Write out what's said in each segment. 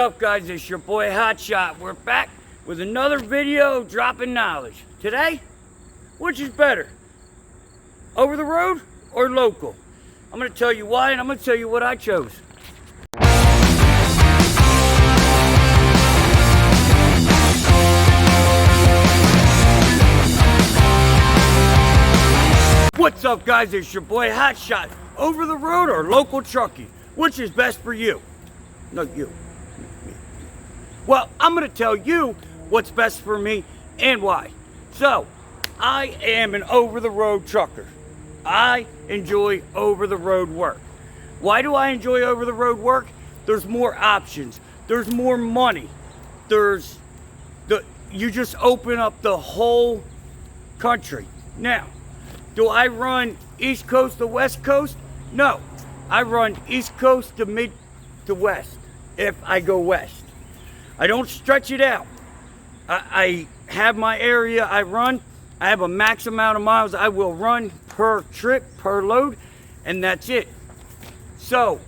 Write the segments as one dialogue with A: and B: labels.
A: What's up, guys? It's your boy Hotshot. We're back with another video dropping knowledge. Today, which is better? Over the road or local? I'm going to tell you why, and I'm going to tell you what I chose. What's up, guys? It's your boy Hotshot. Over the road or local trucking? Which is best for you? No, you. Well, I'm going to tell you what's best for me and why. So, I am an over-the-road trucker. I enjoy over-the-road work. Why do I enjoy over-the-road work? There's more options. There's more money. You just open up the whole country. Now, do I run East Coast to West Coast? No. I run East Coast to mid to West if I go west. I don't stretch it out. I have my area I run. I have a max amount of miles I will run per trip, per load, and that's it. So,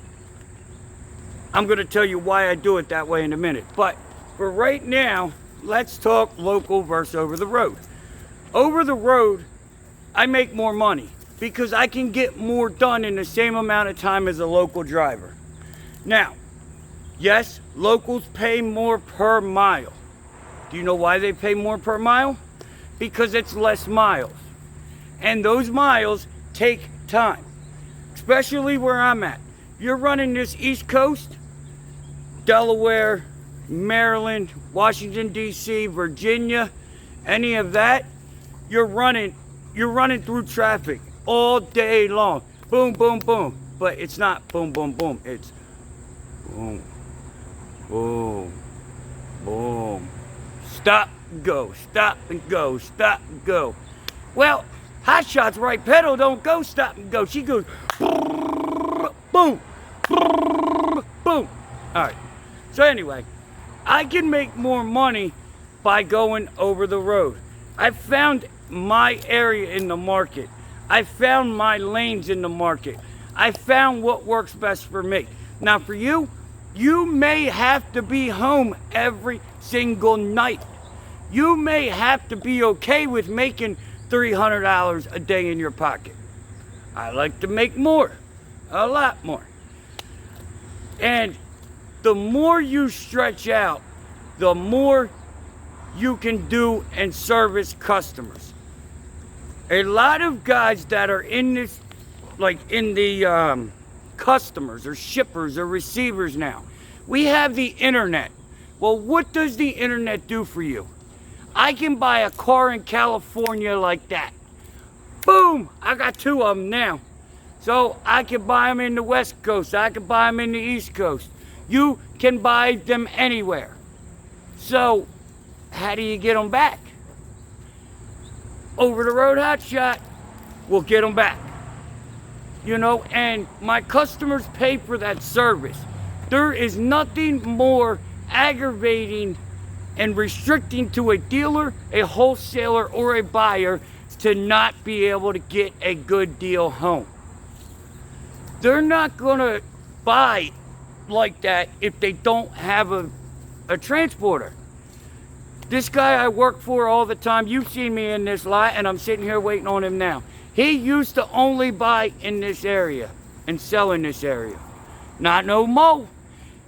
A: I'm going to tell you why I do it that way in a minute. But for right now, let's talk local versus over the road. Over the road, I make more money because I can get more done in the same amount of time as a local driver. Now, yes, locals pay more per mile. Do you know why they pay more per mile? Because it's less miles. And those miles take time. Especially where I'm at. You're running this East Coast, Delaware, Maryland, Washington, D.C., Virginia, any of that, you're running through traffic all day long. Boom, boom, boom. But it's not boom, boom, boom. It's boom. Boom, boom, stop, go, stop and go, stop and go. Well, Hotshot's right pedal don't go stop and go. She goes boom, boom. All right. So anyway, I can make more money by going over the road. I found my area in the market. I found my lanes in the market. I found what works best for me. Now for you, you may have to be home every single night. You may have to be okay with making $300 a day in your pocket. I like to make more, a lot more. And the more you stretch out, the more you can do and service customers. A lot of guys that are in this, like in the customers or shippers or receivers now. We have the internet. Well, what does the internet do for you? I can buy a car in California like that. Boom! I got two of them now. So I can buy them in the West Coast. I can buy them in the East Coast. You can buy them anywhere. So how do you get them back? Over the road Hotshot will get them back. You know, and my customers pay for that service. There is nothing more aggravating and restricting to a dealer, a wholesaler, or a buyer to not be able to get a good deal home. They're not going to buy like that if they don't have a transporter. This guy I work for all the time, you've seen me in this lot, and I'm sitting here waiting on him now. He used to only buy in this area and sell in this area. Not no more.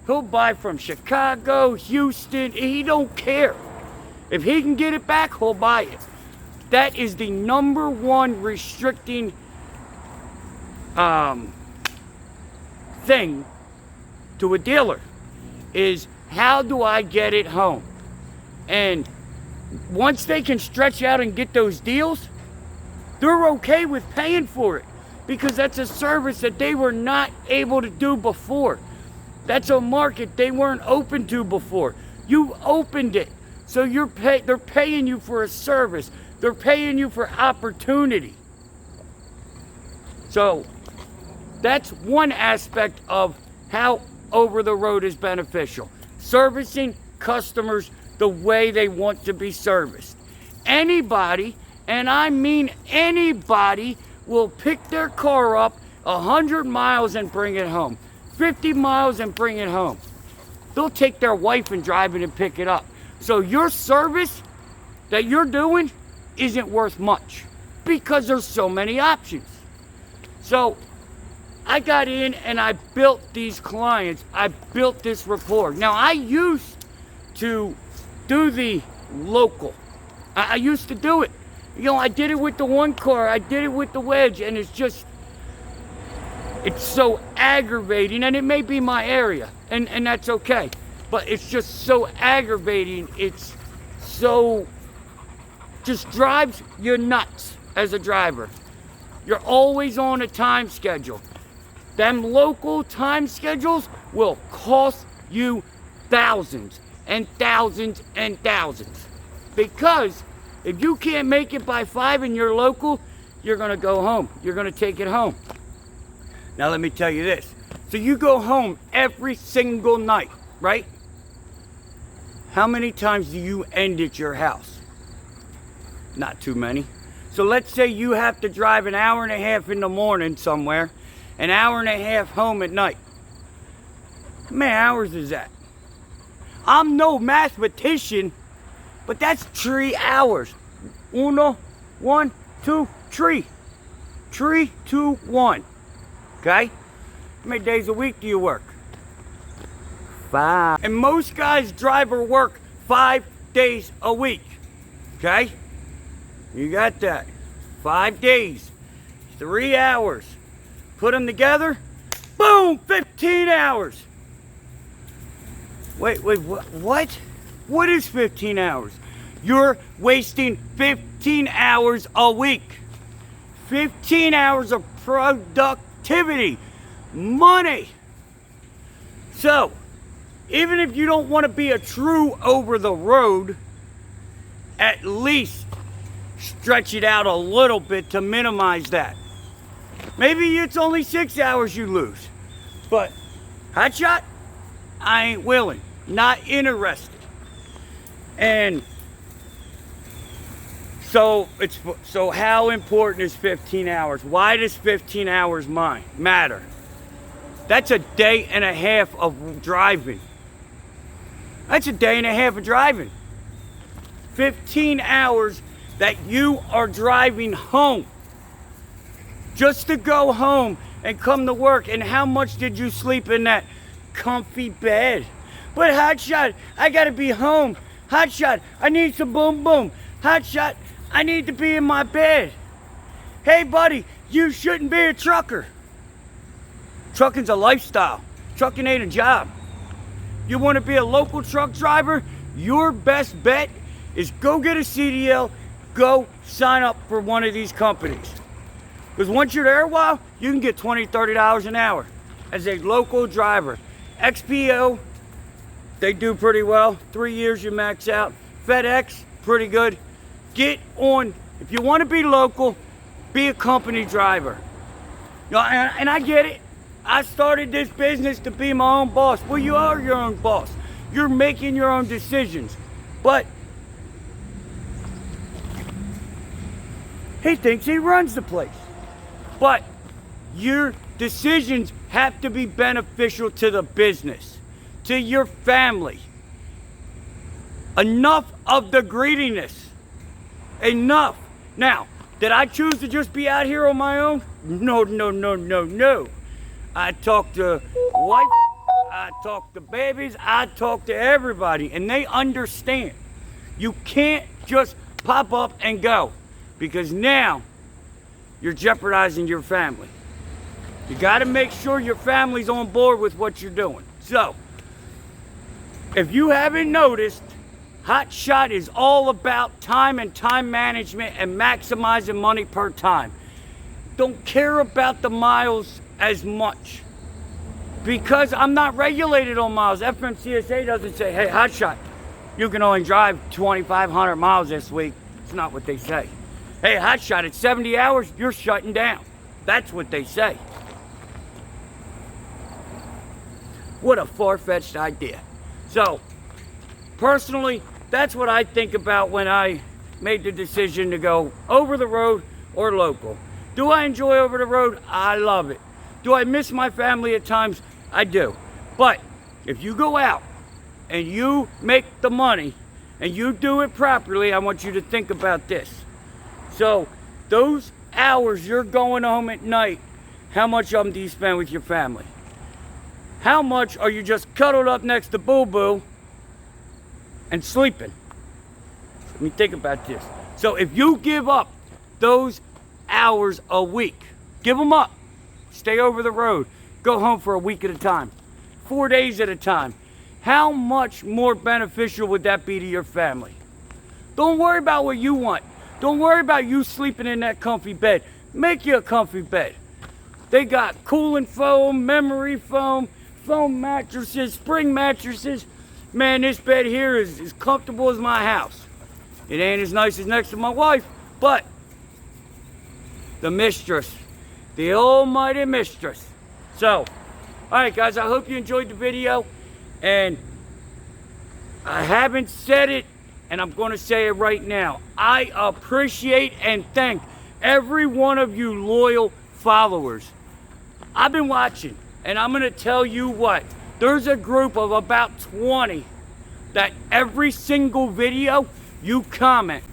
A: He'll buy from Chicago, Houston. He don't care. If he can get it back, he'll buy it. That is the number one restricting thing to a dealer is how do I get it home? And once they can stretch out and get those deals, they're okay with paying for it because that's a service that they were not able to do before. That's a market they weren't open to before. You opened it. So they're paying you for a service. They're paying you for opportunity. So that's one aspect of how over the road is beneficial. Servicing customers the way they want to be serviced. Anybody, and I mean anybody, will pick their car up 100 miles and bring it home. 50 miles and bring it home. they'll take their wife and drive it and pick it up. So your service that you're doing isn't worth much because there's so many options. So I got in and I built these clients. I built this rapport. Now I used to do the local. I used to do it. You know, I did it with the one car. I did it with the wedge, and it's so aggravating, and it may be my area, and that's okay. But it's just so aggravating. It's so, just drives you nuts as a driver. You're always on a time schedule. Them local time schedules will cost you thousands and thousands and thousands. Because if you can't make it by 5 and you're local, you're gonna go home. You're gonna take it home. Now let me tell you this. So you go home every single night, right? How many times do you end at your house? Not too many. So let's say you have to drive an hour and a half in the morning somewhere, an hour and a half home at night. How many hours is that? I'm no mathematician, but that's 3 hours. 1, 2, 3. 3, 2, 1. Okay? How many days a week do you work? 5. And most guys drive or work 5 days a week. Okay? You got that. 5 days. 3 hours. Put them together. Boom! 15 hours. Wait, what? What is 15 hours? You're wasting 15 hours a week. 15 hours of productivity. Money. So, even if you don't want to be a true over the road, at least stretch it out a little bit to minimize that. Maybe it's only 6 hours you lose. But, Hotshot, I ain't willing. Not interested. And so how important is 15 hours? Why does 15 hours matter? That's a day and a half of driving. That's a day and a half of driving. 15 hours that you are driving home. Just to go home and come to work. And how much did you sleep in that comfy bed? But Hotshot, I gotta be home. Hotshot, I need some boom boom. Hotshot, I need to be in my bed. Hey buddy, you shouldn't be a trucker. Trucking's a lifestyle. Trucking ain't a job. You wanna be a local truck driver? Your best bet is go get a CDL, go sign up for one of these companies. Because once you're there a while, you can get $20, $30 an hour as a local driver. XPO, they do pretty well. 3 years you max out. FedEx, pretty good. Get on, if you want to be local, be a company driver. You know, and I get it. I started this business to be my own boss. Well, you are your own boss. You're making your own decisions. But he thinks he runs the place. But your decisions have to be beneficial to the business, to your family. Enough of the greediness. Enough. Now, did I choose to just be out here on my own? No, no, no, no, no. I talked to wife, I talked to babies, I talked to everybody, and they understand. You can't just pop up and go, because now you're jeopardizing your family. You got to make sure your family's on board with what you're doing. So, if you haven't noticed, Hotshot is all about time and time management and maximizing money per time. Don't care about the miles as much, because I'm not regulated on miles. FMCSA doesn't say, hey, Hotshot, you can only drive 2,500 miles this week. It's not what they say. Hey, Hotshot, at 70 hours, you're shutting down. That's what they say. What a far-fetched idea. So, personally, that's what I think about when I made the decision to go over the road or local. Do I enjoy over the road? I love it. Do I miss my family at times? I do. But if you go out and you make the money and you do it properly, I want you to think about this. So those hours you're going home at night, how much of them do you spend with your family? How much are you just cuddled up next to Boo Boo and sleeping? Let me think about this. So if you give up those hours a week, give them up. Stay over the road. Go home for a week at a time. 4 days at a time. How much more beneficial would that be to your family? Don't worry about what you want. Don't worry about you sleeping in that comfy bed. Make you a comfy bed. They got cooling foam, memory foam, foam mattresses, spring mattresses. Man, this bed here is as comfortable as my house. It ain't as nice as next to my wife, but the mistress, the almighty mistress. So, alright guys, I hope you enjoyed the video. And I haven't said it, and I'm going to say it right now. I appreciate and thank every one of you loyal followers. I've been watching, and I'm going to tell you what. There's a group of about 20 that every single video you comment.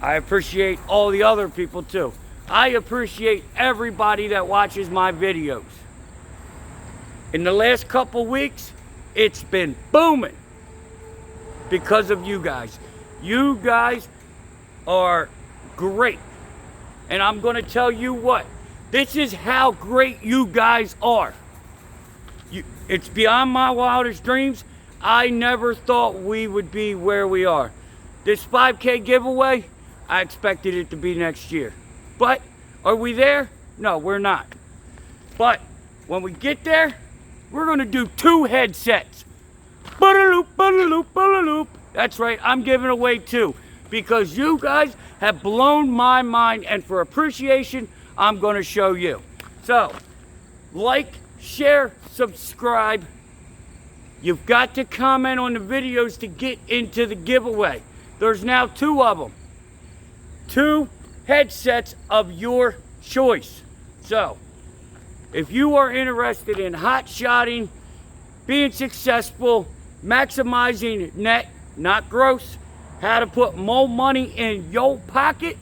A: I appreciate all the other people too. I appreciate everybody that watches my videos. In the last couple weeks, it's been booming because of you guys. You guys are great. And I'm going to tell you what. This is how great you guys are. It's beyond my wildest dreams. I never thought we would be where we are. This 5K giveaway, I expected it to be next year. But are we there? No, we're not. But when we get there, we're going to do 2 headsets. Ba-da-loop, ba-da-loop, ba-da-loop. That's right, I'm giving away 2. Because you guys have blown my mind, and for appreciation, I'm going to show you. So, like, share, subscribe. You've got to comment on the videos to get into the giveaway. There's now 2 of them. 2 headsets of your choice. So, if you are interested in hot shotting, being successful, maximizing net, not gross, how to put more money in your pocket,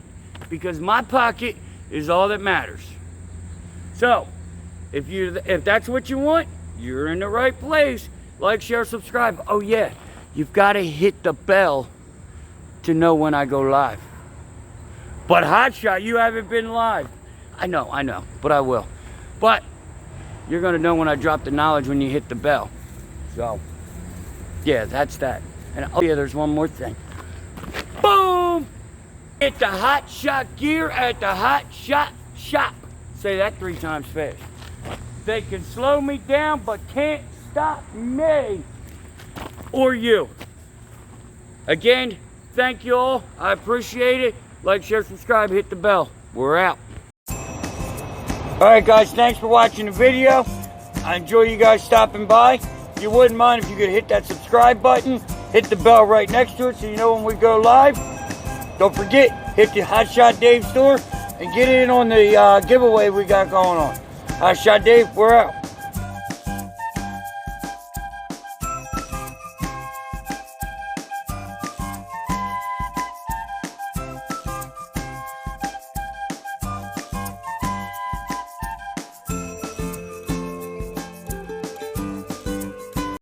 A: because my pocket is all that matters. So, if that's what you want, you're in the right place. Like, share, subscribe. Oh yeah, you've got to hit the bell to know when I go live. But Hotshot, you haven't been live. I know, but I will. But you're gonna know when I drop the knowledge when you hit the bell. So, yeah, that's that. And oh yeah, there's one more thing. Boom! Get the Hotshot gear at the Hotshot shop. Say that 3 times fast. They can slow me down, but can't stop me or you. Again, thank you all. I appreciate it. Like, share, subscribe, hit the bell. We're out. Alright guys, thanks for watching the video. I enjoy you guys stopping by. If you wouldn't mind if you could hit that subscribe button, hit the bell right next to it so you know when we go live. Don't forget, hit the Hotshot Dave store and get in on the giveaway we got going on. Hotshot Dave, we're out.